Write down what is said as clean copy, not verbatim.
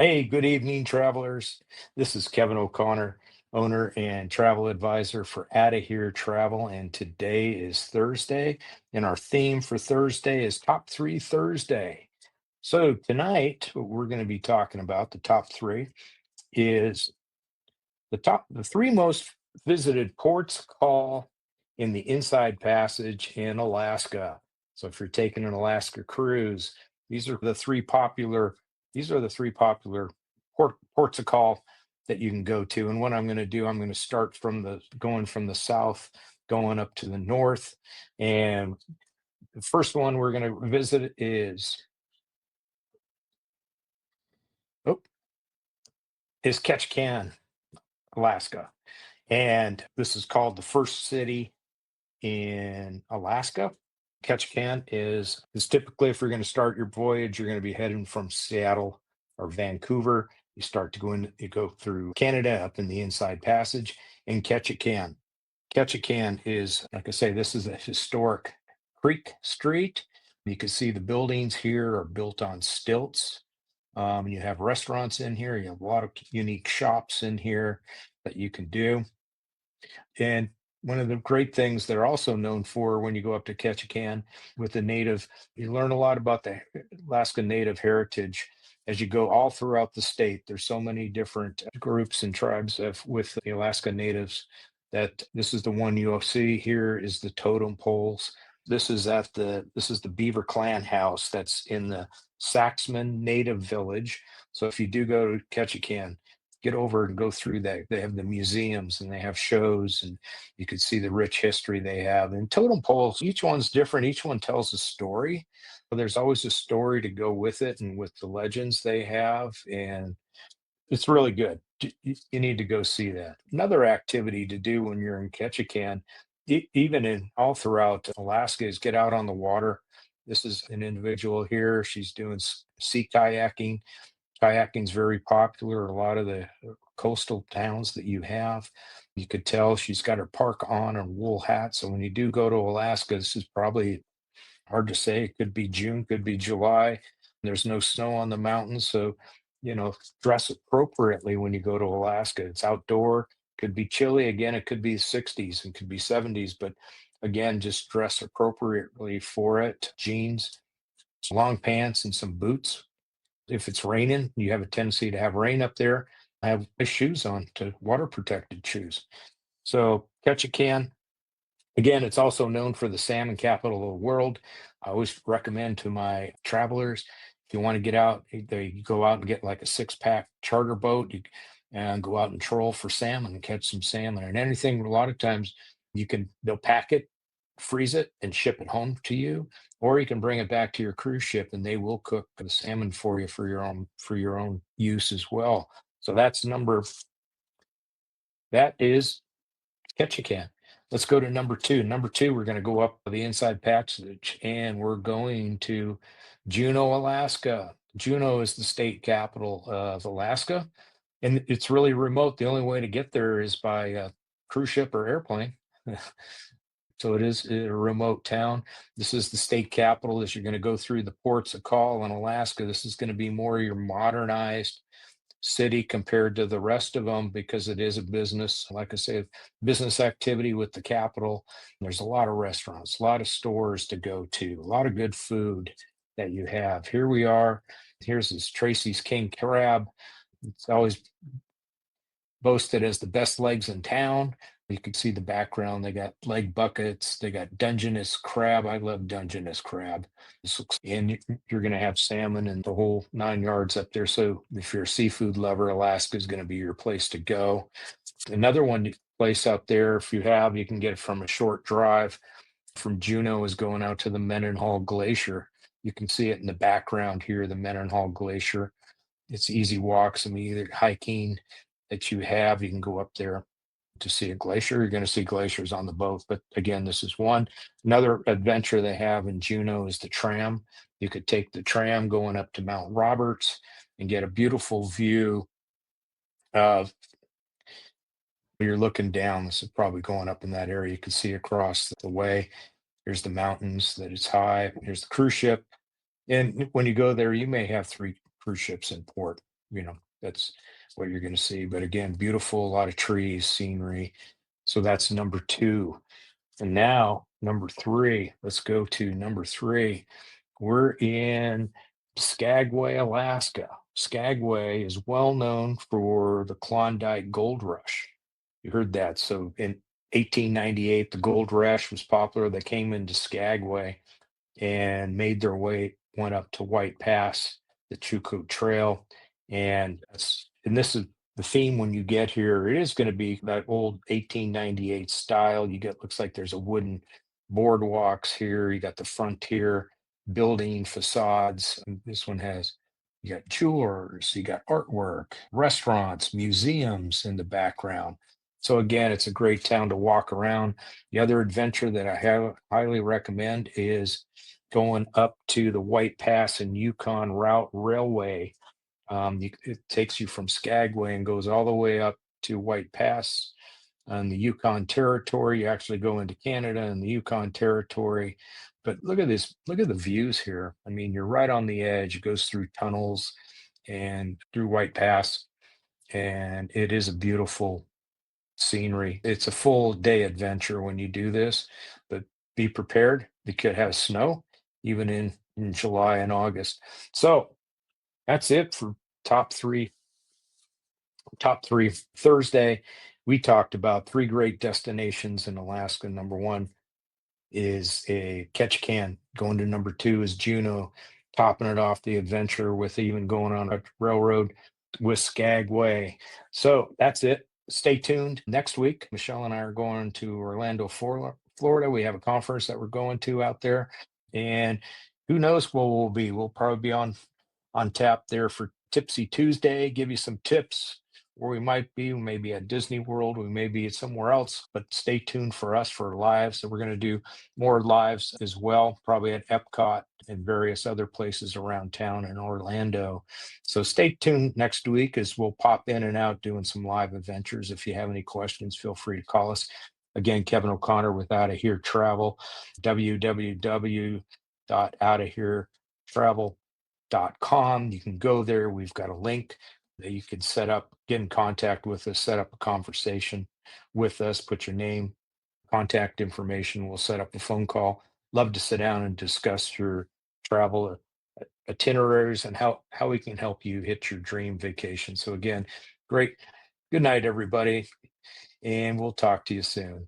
Hey, good evening, travelers. This is Kevin O'Connor, owner and travel advisor for Outta Here Travel. And today is Thursday. And our theme for Thursday is Top 3 Thursday. So tonight, what we're going to be talking about, the top three, is the three most visited ports call in the Inside Passage in Alaska. So if you're taking an Alaska cruise, these are the three popular these are the three popular ports of call that you can go to. And what I'm going to do, I'm going to start from the going from the south, going up to the north. And the first one we're going to visit oh, is Ketchikan, Alaska. And this is called the first city in Alaska. Ketchikan is typically, if you're going to start your voyage, you're going to be heading from Seattle or Vancouver. You start to you go through Canada up in the Inside Passage in Ketchikan. Ketchikan is, like I say, this is a historic creek street. You can see the buildings here are built on stilts. You have restaurants in here. You have a lot of unique shops in here that you can do. And one of the great things they're also known for when you go up to Ketchikan with the native, you learn a lot about the Alaska Native heritage as you go all throughout the state. There's so many different groups and tribes with the Alaska Natives that this is the one you'll see here is the totem poles. This is the Beaver Clan house that's in the Saxman Native village. So if you do go to Ketchikan, get over and go through that. They have the museums and they have shows, and you can see the rich history they have. And totem poles, each one's different. Each one tells a story. But there's always a story to go with it and with the legends they have. And it's really good. You need to go see that. Another activity to do when you're in Ketchikan, even in all throughout Alaska, is get out on the water. This is an individual here. She's doing sea kayaking. Kayaking is very popular. A lot of the coastal towns that you have, you could tell she's got her park on and wool hat. So when you do go to Alaska, this is probably hard to say. It could be June, could be July. There's no snow on the mountains, so dress appropriately when you go to Alaska. It's outdoor. Could be chilly again. It could be 60s and could be 70s, but again, just dress appropriately for it. Jeans, long pants, and some boots. If it's raining, you have a tendency to have rain up there. I have my shoes on, to water protected shoes. So Ketchikan, again, it's also known for the salmon capital of the world. I always recommend to my travelers, if you want to get out, they go out and get like a 6-pack charter boat and go out and troll for salmon and catch some salmon and anything. A lot of times they'll pack it, freeze it, and ship it home to you, or you can bring it back to your cruise ship and they will cook the salmon for you for your own use as well. So that is Ketchikan. Let's go to number two. Number two, we're going to go up the Inside Passage and we're going to Juneau, Alaska. Juneau is the state capital of Alaska, and it's really remote. The only way to get there is by cruise ship or airplane. So it is a remote town. This is the state capital. As you're going to go through the ports of call in Alaska, this is going to be more your modernized city compared to the rest of them because it is a business, like I say, business activity with the capital. There's a lot of restaurants, a lot of stores to go to, a lot of good food that you have. Here we are. Here's this Tracy's King Crab. It's always boasted as the best legs in town. You can see the background. They got leg buckets. They got Dungeness crab. I love Dungeness crab. And you're going to have salmon and the whole 9 yards up there. So if you're a seafood lover, Alaska is going to be your place to go. Another place out there, if you can get it from a short drive from Juneau, is going out to the Mendenhall Glacier. You can see it in the background here, the Mendenhall Glacier. It's easy walks. I mean, either hiking that you can go up there to see a glacier. You're going to see glaciers on the boat, but again, this is one. Another adventure they have in Juneau is the tram. You could take the tram going up to Mount Roberts and get a beautiful view of, you're looking down. This is probably going up in that area. You can see across the way. Here's the mountains that it's high. Here's the cruise ship. And when you go there, you may have 3 cruise ships in port. that's what you're going to see. But again, beautiful, a lot of trees, scenery. So that's number two. And now number three, let's go to number three. We're in Skagway, Alaska. Skagway is well known for the Klondike Gold Rush. You heard that. So in 1898, the gold rush was popular. They came into Skagway and made their way, went up to White Pass, the Chukot Trail, and this is the theme when you get here. It is going to be that old 1898 style. You get looks like there's a wooden boardwalks here. You got the frontier building facades. And this one has you got jewelers, you got artwork, restaurants, museums in the background. So again, it's a great town to walk around. The other adventure that I have highly recommend is going up to the White Pass and Yukon Route Railway. It takes you from Skagway and goes all the way up to White Pass on the Yukon Territory. You actually go into Canada and the Yukon Territory. But look at this, look at the views here. I mean, you're right on the edge. It goes through tunnels and through White Pass, and it is a beautiful scenery. It's a full day adventure when you do this, but be prepared. You could have snow even in July and August. So that's it for top three. Top three Thursday. We talked about three great destinations in Alaska. Number one is a Ketchikan. Going to number two is Juneau, topping it off the adventure with even going on a railroad with Skagway. So that's it. Stay tuned. Next week, Michelle and I are going to Orlando, Florida. We have a conference that we're going to out there. And who knows where we'll be. We'll probably be on tap there for Tipsy Tuesday, give you some tips where we might be. We may be at Disney World, we may be somewhere else, but stay tuned for us for lives. So we're going to do more lives as well, probably at Epcot and various other places around town in Orlando. So stay tuned next week as we'll pop in and out doing some live adventures. If you have any questions, feel free to call us. Again, Kevin O'Connor with Out of Here Travel, www.outofheretravel.com. You can go there. We've got a link that you can set up, get in contact with us, set up a conversation with us, put your name, contact information. We'll set up a phone call. Love to sit down and discuss your travel itineraries and how we can help you hit your dream vacation. So again, great. Good night, everybody, and we'll talk to you soon.